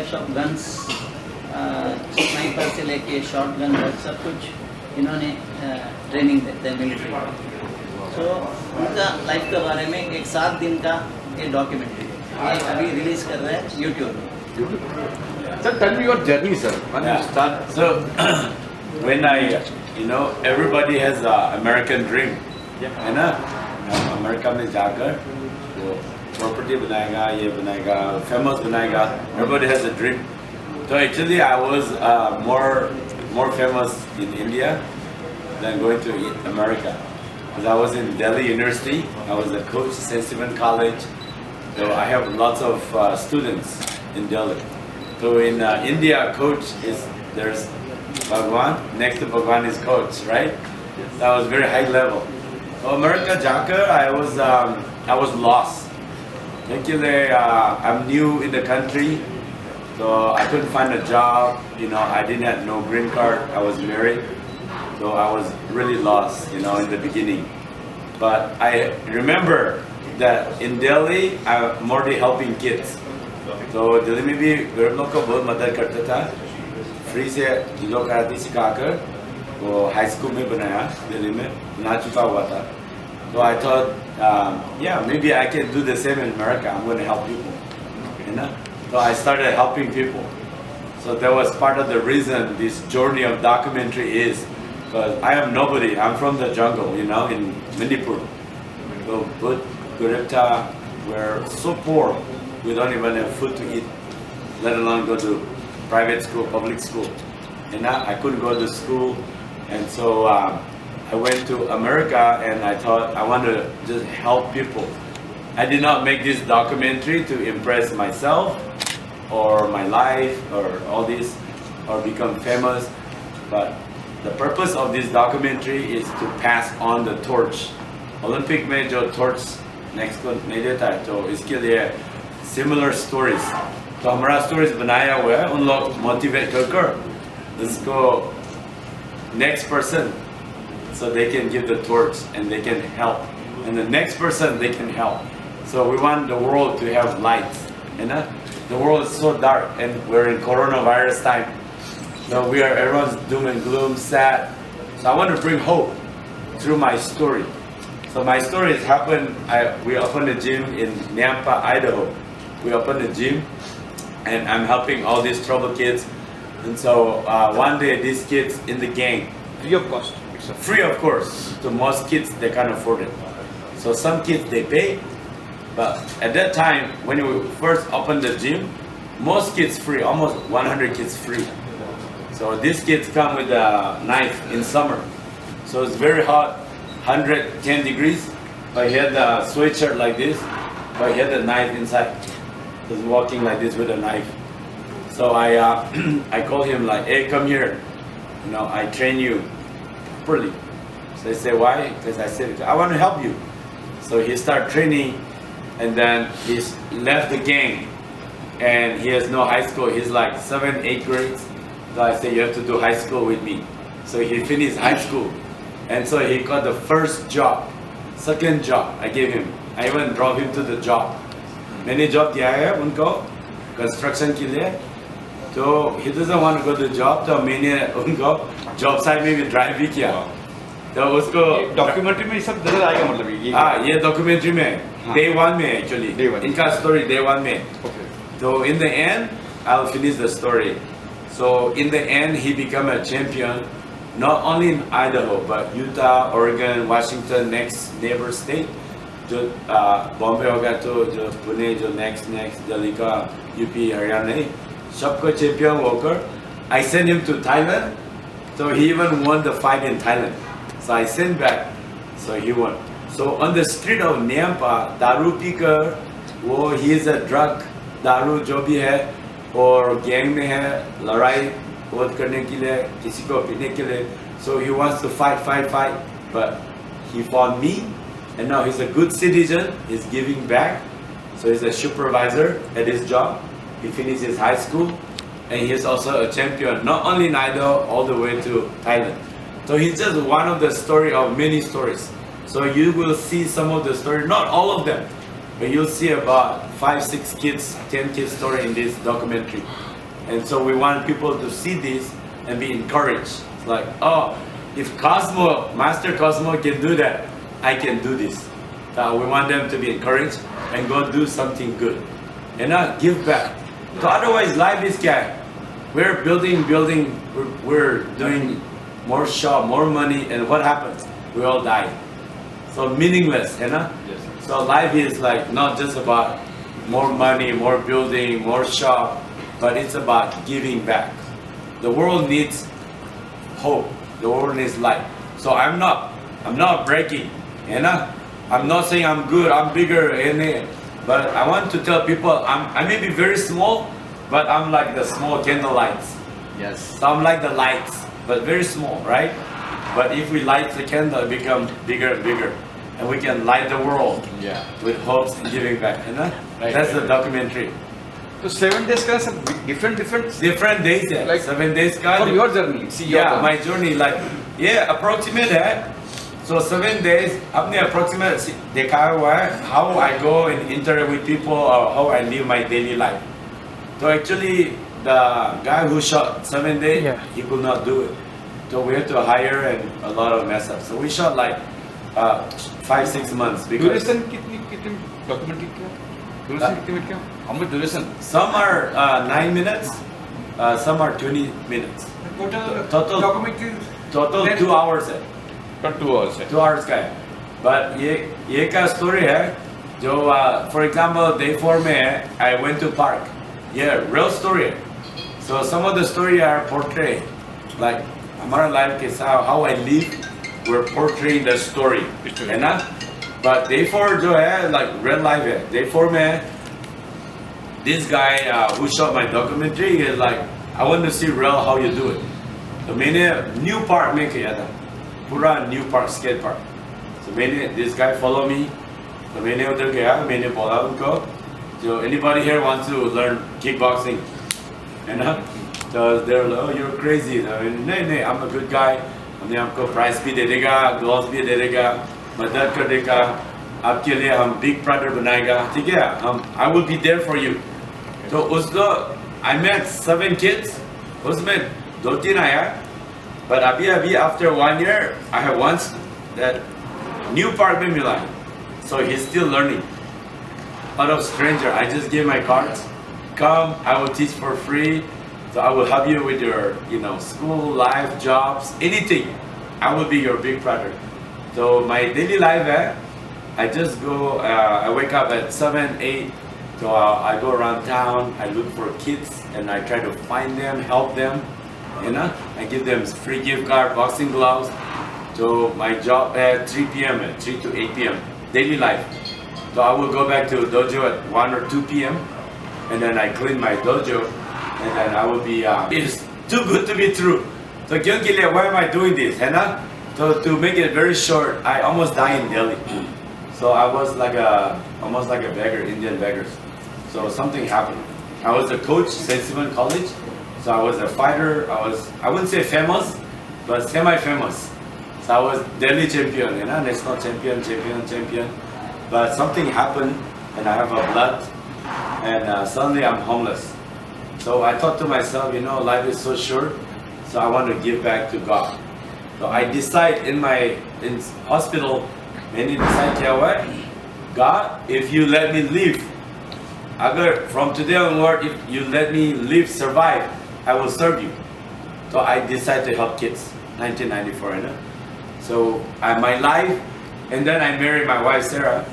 Types of guns, sniper से लेके short gun तक सब कुछ इन्होंने ट्रेनिंग देते हैं मिलिट्री। सो उनका लाइफ के बारे में एक 7 दिन का ये डॉक्यूमेंट्री ये अभी रिलीज कर रहे हैं यूट्यूब में। Sir, tell me your journey, sir. When you start. So, when everybody has an American dream, है ना? अमेरिका में जाकर वो प्रॉपर्टी बनाएगा, ये बनाएगा, फेमस बनाएगा. Everybody has a dream. So actually, I was more famous in India than going to America. Because I was in Delhi University. I was a coach, St. Stephen College. So I have lots of students in Delhi. So in India, coach there's Bhagwan. Next to Bhagwan is coach, right? That was very high level. So America, Jaka, I was lost. Actually, I'm new in the country, so I couldn't find a job. I didn't have no green card. I was married, so I was really lost. In the beginning. But I remember that in Delhi, I'm already helping kids. तो दिल्ली में भी गरीब लोग को बहुत मदद करता था, फ्री से जुडो कराटे सिखाकर वो हाई स्कूल में बनाया, दिल्ली में ना चुका हुआ था. So I thought, maybe I can do the same in America. I'm going to help people, So I started helping people. So that was part of the reason this journey of documentary is, because I am nobody. I'm from the jungle, in Manipur. So Guripta, we're so poor. We don't even have food to eat, let alone go to private school, public school. And I couldn't go to school, and so I went to America, and I thought I want to just help people. I did not make this documentary to impress myself or my life or all this or become famous, but the purpose of this documentary is to pass on the torch. Olympic में जो torch next को नहीं देता है, तो इसके लिए similar stories. तो हमारा stories बनाया हुआ है, उन लोग motivate कर इसको next person, so they can give the torch and they can help, and the next person they can help. So we want the world to have light. The world is so dark, and we're in coronavirus time. So everyone's doom and gloom, sad. So I want to bring hope through my story. So my story has happened. We opened a gym in Nampa, Idaho. We opened a gym, and I'm helping all these trouble kids. And so one day, these kids in the gang, Free of cost. free of course. To most kids, they can't afford it. So some kids they pay, but at that time, when we first opened the gym, most kids free, almost 100 kids free. So these kids come with a knife in summer. So it's very hot, 110 degrees. But he had the sweatshirt like this, but he had the knife inside. He was walking like this with a knife. So I called him like, hey, come here. I train you properly. So he said, why? Because I said, I want to help you. So he started training, and then he left the gang, and he has no high school. He's like 7th, 8th grades. So I said, you have to do high school with me. So he finished high school, and so he got the first job, second job I gave him. I even drove him to the job. मैंने job दिया है उनको construction के लिए, तो he doesn't want to go to job, तो मैंने उनको जॉब साइट में भी ड्राइव भी किया. तो उसको डॉक्यूमेंट्री में सब नजर आएगा, मतलब ये डॉक्यूमेंट्री में day 1 में एक्चुअली इनका स्टोरी day 1 में. तो in the end I'll finish the story. So in the end he became a champion, not only in Idaho but Utah, Oregon, Washington, next neighbor state. जो बॉम्बे होगा, तो जो पुणे, जो नेक्स्ट दिल्ली का, यूपी, हरियाणा, सबको चैंपियन होकर I sent him to Thailand. So he even won the fight in Thailand. So I sent back. So he won. So on the street of Nampa, दारू पीकर वो he is a drug, दारू जो भी है और gang में है, लड़ाई बहुत करने के लिए, किसी को पीने के लिए. So he wants to fight, but he fought me. And now he's a good citizen, he's giving back. So he's a supervisor at his job. He finished his high school, and he's also a champion, not only in Idaho, all the way to Thailand. So he's just one of the story of many stories. So you will see some of the story, not all of them, but you'll see about 5, 6 kids, 10 kids story in this documentary. And so we want people to see this and be encouraged. It's like, oh, if Cosmo, Master Cosmo can do that, I can do this. We want them to be encouraged and go do something good. And not give back. So otherwise life is क्या? We're building, we're doing more shop, more money, and what happens? We all die. So meaningless, you know? Yes. So life is like not just about more money, more building, more shop, but it's about giving back. The world needs hope. The world needs light. So I'm not breaking, you know? I'm not saying I'm good, I'm bigger, but I want to tell people I may be very small, but I'm like the small candle lights. Yes. So I'm like the lights, but very small, right? But if we light the candle, it becomes bigger and bigger. And we can light the world Yeah. with hopes and giving back. You know? Right, That's right. the documentary. So 7 days का सब different Different days, yeah. Like 7 days का. for your journey. See your Yeah, my journey, like, yeah, approximate है. So 7 days, आपने approximate देखा हुआ है how I go and interact with people or how I live my daily life. So actually, the guy who shot 7 days, he could not do it. So we had to hire and a lot of mess up. So we shot like 5-6 months because duration कितनी documentary क्या? Duration कितने minute क्या? How much duration? some are 9 minutes, some are 20 minutes. Total documentary total 2 hours है. for 2 hours है. 2 hours का है. But ये का story है जो for example day 4 में है I went to park. Yeah, real story है. So some of the story are portrayed like हमारा life के साथ how I live, we're portraying the story है ना? But day 4 जो है like real life है. Day 4 में this guy who shot my documentary is like I want to see real how you do it. तो मैंने new park में किया था. पूरा new park skate park. So मैंने this guy follow me. तो मैंने उधर गया मैंने बोला उनको so anybody here wants to learn kickboxing है ना? So they're like, oh you're crazy. I mean, नहीं I'm a good guy. हमने आपको prize भी दे देगा, gloves भी दे देगा, मदद कर देगा, आपके लिए हम big brother बनाएगा, ठीक है? I will be there for you. तो उसको I met 7 kids. उसमें 2-3 आया. But अभी after 1 year, I have once that new park में मिला. So he's still learning. Out of stranger, I just gave my cards. Come, I will teach for free. So I will help you with your, school, life, jobs, anything. I will be your big brother. So my daily life, I just go. I wake up at 7, 8. So I go around town. I look for kids and I try to find them, help them. I give them free gift card, boxing gloves. So my job at 3 p.m. 3 to 8 p.m. daily life. So I will go back to dojo at 1 or 2 p.m. and then I clean my dojo and then I will be. It's too good to be true. So why am I doing this? So to make it very short, I almost died in Delhi. So I was almost like a beggar, Indian beggars. So something happened. I was a coach, St. Stephen College. So I was a fighter. I wouldn't say famous, but semi-famous. So I was Delhi champion, national champion. But something happened, and I have a blood, and suddenly I'm homeless. So I thought to myself, life is so short, so I want to give back to God. So I decide in hospital, many decide क्या हुआ है? God, if you let me live, from today onward, if you let me live, survive, I will serve you. So I decide to help kids, 1994, So my life, and then I married my wife Sarah.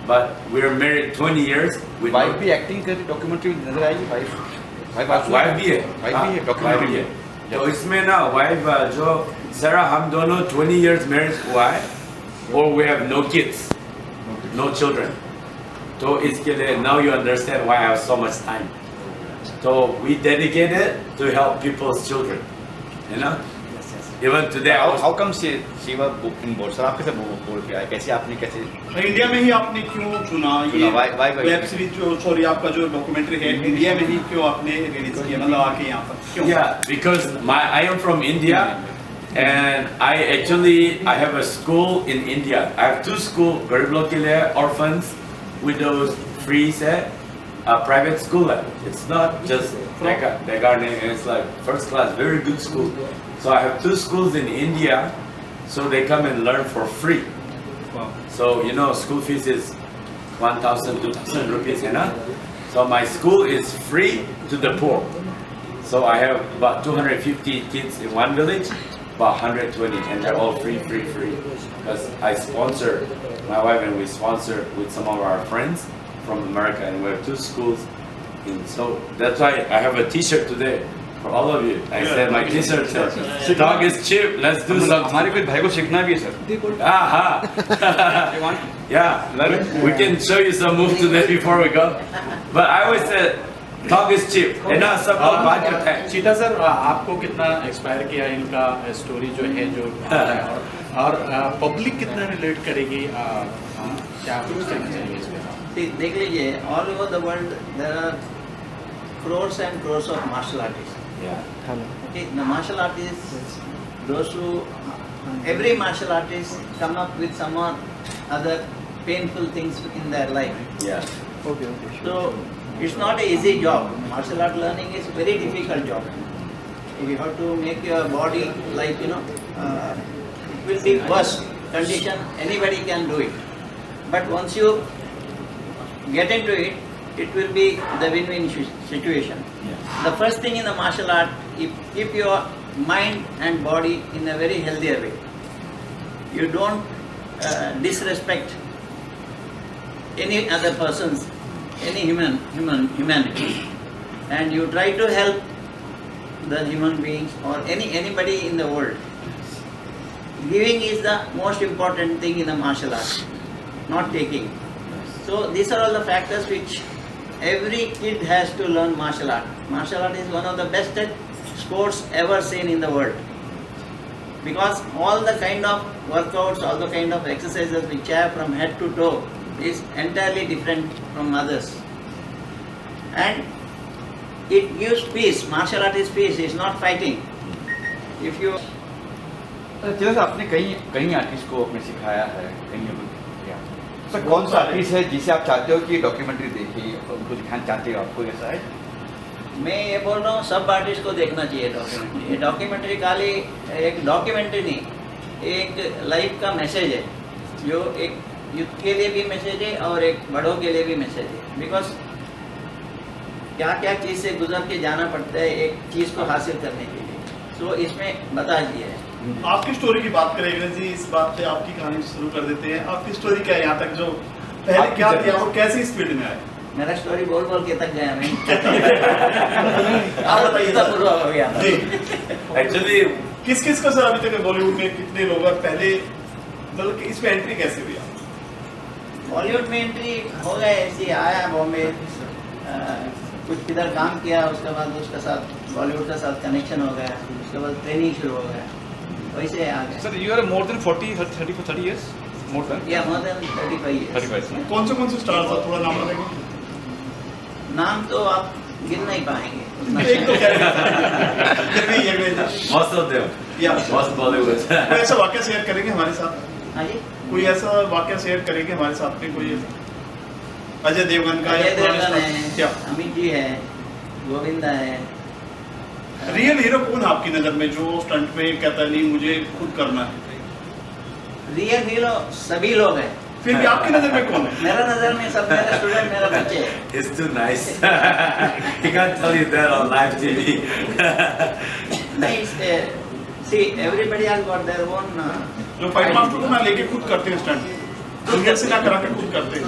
But we were married 20 years. With wife भी acting कर documentary नजर आएगी wife भी है documentary तो इसमें ना wife जो Sarah हम दोनों 20 years married हुआ है or we have no kids, no children. So इसके लिए now you understand why I have so much time. So we dedicated to help people's children, Even today, how come she was in board? Sir आप कैसे बोल के आए? कैसे आपने India में ही आपने क्यों चुना ये why वेब सीरीज जो सॉरी आपका जो डॉक्यूमेंट्री है इंडिया में ही क्यों आपने रिलीज किया मतलब आके यहाँ पर क्यों? Yeah, because I am from India, and I have a school in India. I have 2 schools, गरीब लोग के लिए, orphans, widows, free set. a private school. It's not just Daida, it's like first class, very good school. So I have 2 schools in India, so they come and learn for free. Wow. So you know, school fees is 1,000, 2,000 rupees, you know. So my school is free to the poor. So I have about 250 kids in one village, about 120, and they're all free. Because I sponsor, my wife and we sponsor with some of our friends from America, and we have 2 schools. So that's why I have a T-shirt today for all of you. I said my T-shirt says, "Dog is cheap. Let's do something." हमारे कुछ भाई को सीखना भी है sir. Aha. Yeah, we can show you some moves today before we go. But I always said, dog is cheap. है ना, सब लोग बात करते हैं. चीता सर, आपको कितना एक्सपायर किया इनका स्टोरी जो है जो और पब्लिक कितना रिलेट करेगी, क्या कुछ कहना चाहिए इसमें? देख लीजिए, all over the world there are crores and crores of martial artists. Yeah. Okay, the martial artists, those who, every martial artist come up with some or other painful things in their life. Yeah. So it's not an easy job. Martial art learning is a very difficult job. You have to make your body like, you know, it will be worst condition, anybody can do it. But once you get into it, it will be the win-win situation. Yeah. The first thing in the martial art, keep your mind and body in a very healthier way. You don't disrespect any other persons, any humanity, and you try to help the human beings or anybody in the world. Giving is the most important thing in the martial art, not taking. So these are all the factors which every kid has to learn martial art. Martial art is one of the best sports ever seen in the world, because all the kind of workouts, all the kind of exercises which have from head to toe is entirely different from others, and it gives peace. Martial art is peace, it's not fighting. If you चलो sir, आपने कई artist को आपने सिखाया है, sir कौन सा artist है जिसे आप चाहते हो कि डॉक्यूमेंट्री देखिए, उनको दिखाना चाहते हो, आपको ऐसा है? मैं ये बोल रहा हूँ, सब आर्टिस्ट को देखना चाहिए डॉक्यूमेंट्री. ये डॉक्यूमेंट्री खाली एक डॉक्यूमेंट्री नहीं, एक लाइफ का मैसेज है, जो एक यूथ के लिए भी मैसेज है और एक बड़ों के लिए भी मैसेज है. बिकॉज क्या क्या चीज़ से गुजर के जाना पड़ता है एक चीज़ को हासिल करने के लिए. तो इसमें बता दिया है. आपकी स्टोरी की बात करेंगे जी, इस बात से आपकी कहानी शुरू कर देते हैं. आपकी स्टोरी क्या है यहाँ तक, जो पहले क्या किया और कैसे इस फील्ड में आए? मेरा स्टोरी बोल बोल के तक गया मैं. आप बताइए तो पूरा हो गया. Actually, किस किस का सर अभी तक बॉलीवुड में कितने लोग हैं, पहले मतलब इसमें एंट्री कैसे हुई? बॉलीवुड में एंट्री हो गया, ऐसे आया बॉम्बे, कुछ किधर काम किया, उसके बाद उसके साथ बॉलीवुड के साथ कनेक्शन हो गया, उसके बाद ट्रेनिंग शुरू हो गया, वैसे आ गया. Sir, you are more than 30 years? More than? Yeah, more than 35 years. 35. कौन से स्टार था, थोड़ा नाम बताएंगे? नाम तो आप गिन नहीं पाएंगे. एक तो क्या most of them. Yeah. Most Bollywood. कोई ऐसा वाक्य शेयर करेंगे हमारे साथ? हाँ जी. कोई ऐसा वाक्य शेयर करेंगे हमारे साथ में? कोई ऐसा अजय देवगन का, अजय देवगन है, क्या अमित जी है, गोविंदा है. रियल हीरो कौन है आपकी नजर में, जो स्टंट में कहता नहीं मुझे खुद करना है? रियल हीरो सभी लोग हैं. फिर भी आपकी नजर में कौन है? मेरा नजर में सब मेरे स्टूडेंट, मेरा बच्चे हैं. It's too nice. He can't tell you that on live TV. नहीं, see, everybody has got their own. जो फाइट मास्टर को ना लेके खुद करते हैं स्टंट, दुनिया से ना करा के खुद करते हैं.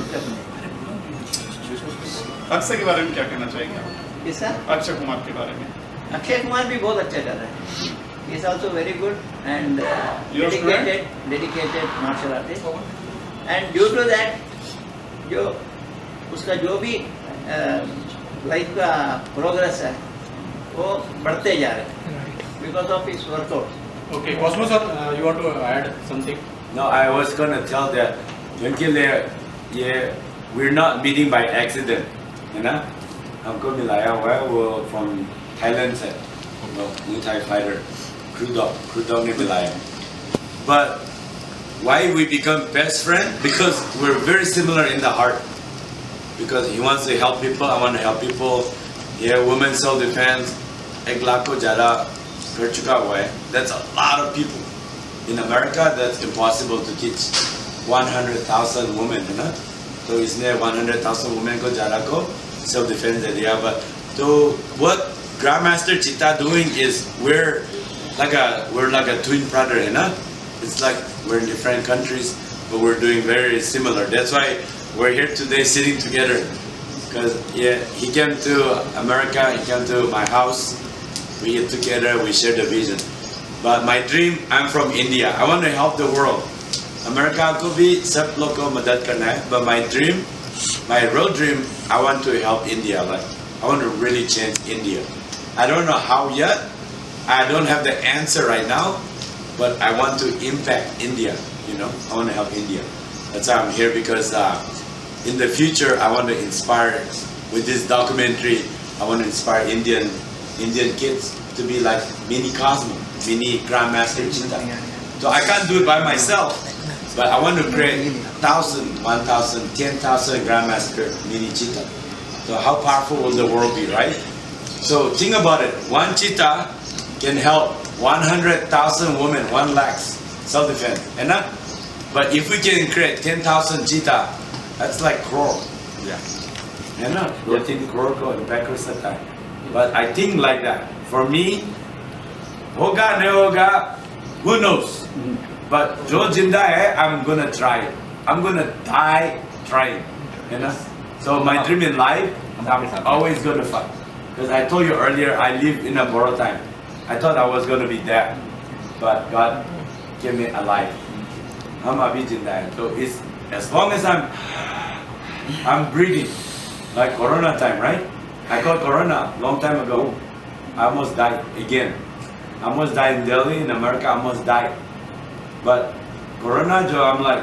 अक्षय के बारे में क्या कहना चाहेंगे आप? किसका? अक्षय कुमार के बारे में. अक्षय कुमार भी बहुत अच्छा कर रहा है. He is also very good and dedicated martial artist. And due to that, जो उसका जो भी लाइफ का प्रोग्रेस है वो बढ़ते जा रहे हैं because of his workout. Okay, Cosmo sir, you want to add something? No, I was gonna tell that क्योंकि we're not meeting by accident, है ना? हमको मिलाया हुआ है वो from Thailand से, Muay Thai fighter, Krudong ने मिलाया. But why we become best friend? Because we're very similar in the heart. because he wants to help people. I want to help people. Yeah, women self defense. 1 lakh को ज़्यादा कर चुका हुआ है. That's a lot of people. In America, that's impossible to teach 100,000 women, है ना? तो इसने 100,000 women को ज़्यादा को self defense दे दिया. But so what Grandmaster Chita doing is we're like a twin brother, है ना? It's like we're in different countries, but we're doing very similar. That's why we're here today sitting together. Because yeah, he came to America, he came to my house. We eat together, we share the vision. But my dream, I'm from India. I want to help the world. America को भी सब लोग को मदद करना है. But my dream, my real dream, I want to help India. Like I want to really change India. I don't know how yet. I don't have the answer right now. But I want to impact India. You know, I want to help India. That's why I'm here, because in the future I want to inspire with this documentary. I want to inspire Indian kids to be like mini Cosmo, mini Grandmaster Chita. So I can't do it by myself, but I want to create 1,000, 1,000, 10,000 Grandmaster mini Chita. So how powerful will the world be, right? So think about it. One cheetah can help 100,000 women, 1 lakh self-defense. But if we can create 10,000 cheetah, that's like crore. Yeah. Do think crore ko impact कर सकता है. But I think like that. For me, होगा नहीं होगा, who knows? But जो जिंदा है, I'm gonna try it. I'm gonna die trying. So my dream in life, I'm always gonna fight. Because I told you earlier, I live in a borrowed time. I thought I was gonna be dead, but God kept me alive. हम अभी जिंदा हैं. So it's as long as I'm breathing, like Corona time, right? I got Corona long time ago. I almost died again. I almost died in Delhi, in America. I almost died. But Corona, I'm like,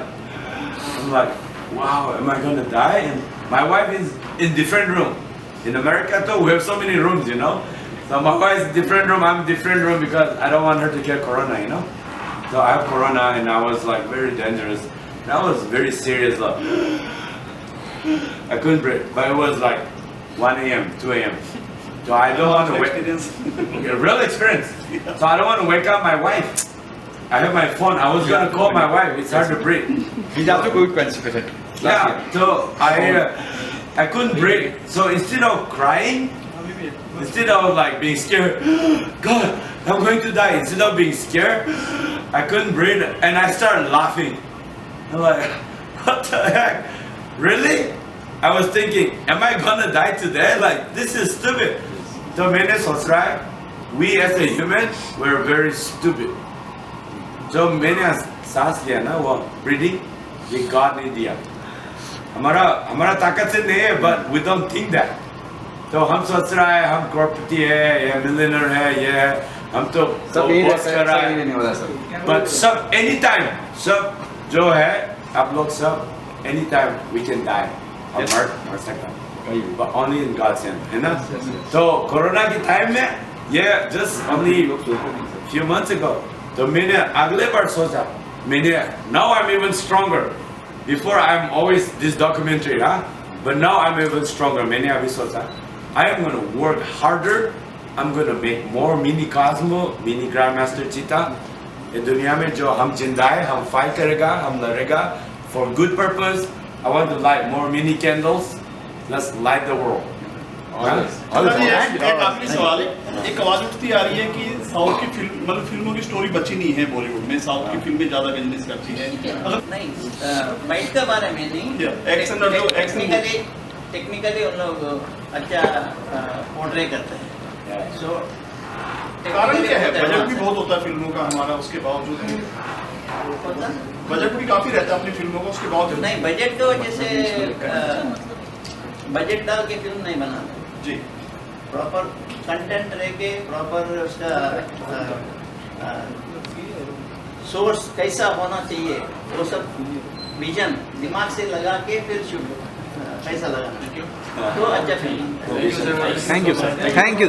wow, am I gonna die? And my wife is in different room. In America, too, we have so many rooms, you know. So my wife is different room. I'm different room because I don't want her to get Corona, you know. So I have Corona, and I was like very dangerous. And I was very serious, like I couldn't breathe. But it was like 1 a.m., 2 a.m. So I don't want to wake a real experience. So I don't want to wake up my wife. I have my phone. I was gonna call my wife. It's hard to breathe. He's also good participant. Yeah. So I couldn't breathe. So instead of crying, instead of like being scared, God, I'm going to die. Instead of being scared, I couldn't breathe, and I started laughing. I'm like, what the heck? Really? I was thinking, am I gonna die today? Like, this is stupid. So मैंने सोच रहा है, we as a human, we're very stupid. जो मैंने सांस लिया ना, वो breathing, ये God ने दिया. हमारा ताकत से नहीं है, but we don't think that. तो हम सोच रहा है, हम करोड़पति है, या millionaire है, ये हम तो boss कर रहा है. But सब anytime, सब जो है, आप लोग सब anytime we can die. मर सकता है. But only in God's hand, है ना? तो कोरोना के टाइम में, ये just only few months ago. तो मैंने अगले बार सोचा, now I'm even stronger. Before I'm always this documentary, huh? But now I'm even stronger. मैंने अभी सोचा, I am going to work harder. I'm going to make more mini Cosmo, mini Grandmaster Chita. ये दुनिया में जो हम जिंदा है, हम fight करेगा, हम लड़ेगा for good purpose. I want to light more mini candles. Let's light the world. एक आखिरी सवाल है. एक आवाज उठती आ रही है कि साउथ की फिल्म, मतलब फिल्मों की स्टोरी बची नहीं है बॉलीवुड में. साउथ की फिल्में ज्यादा बिजनेस करती हैं. नहीं, फाइट के बारे में नहीं. एक्शन और जो टेक्निकली उन लोग अच्छा पोर्ट्रे करते हैं. सो कारण क्या है? बजट भी बहुत होता है फिल्मों का हमारा, उसके बावजूद बजट भी काफी रहता है अपनी फिल्मों का, उसके बावजूद नहीं. बजट की वजह से बजट डाल के फिल्म नहीं बनाते जी. प्रॉपर कंटेंट रह के, प्रॉपर उसका सोर्स कैसा होना चाहिए, वो सब विजन दिमाग से लगा के फिर शूट पैसा लगाना, तो अच्छा film. Thank you sir. Thank you.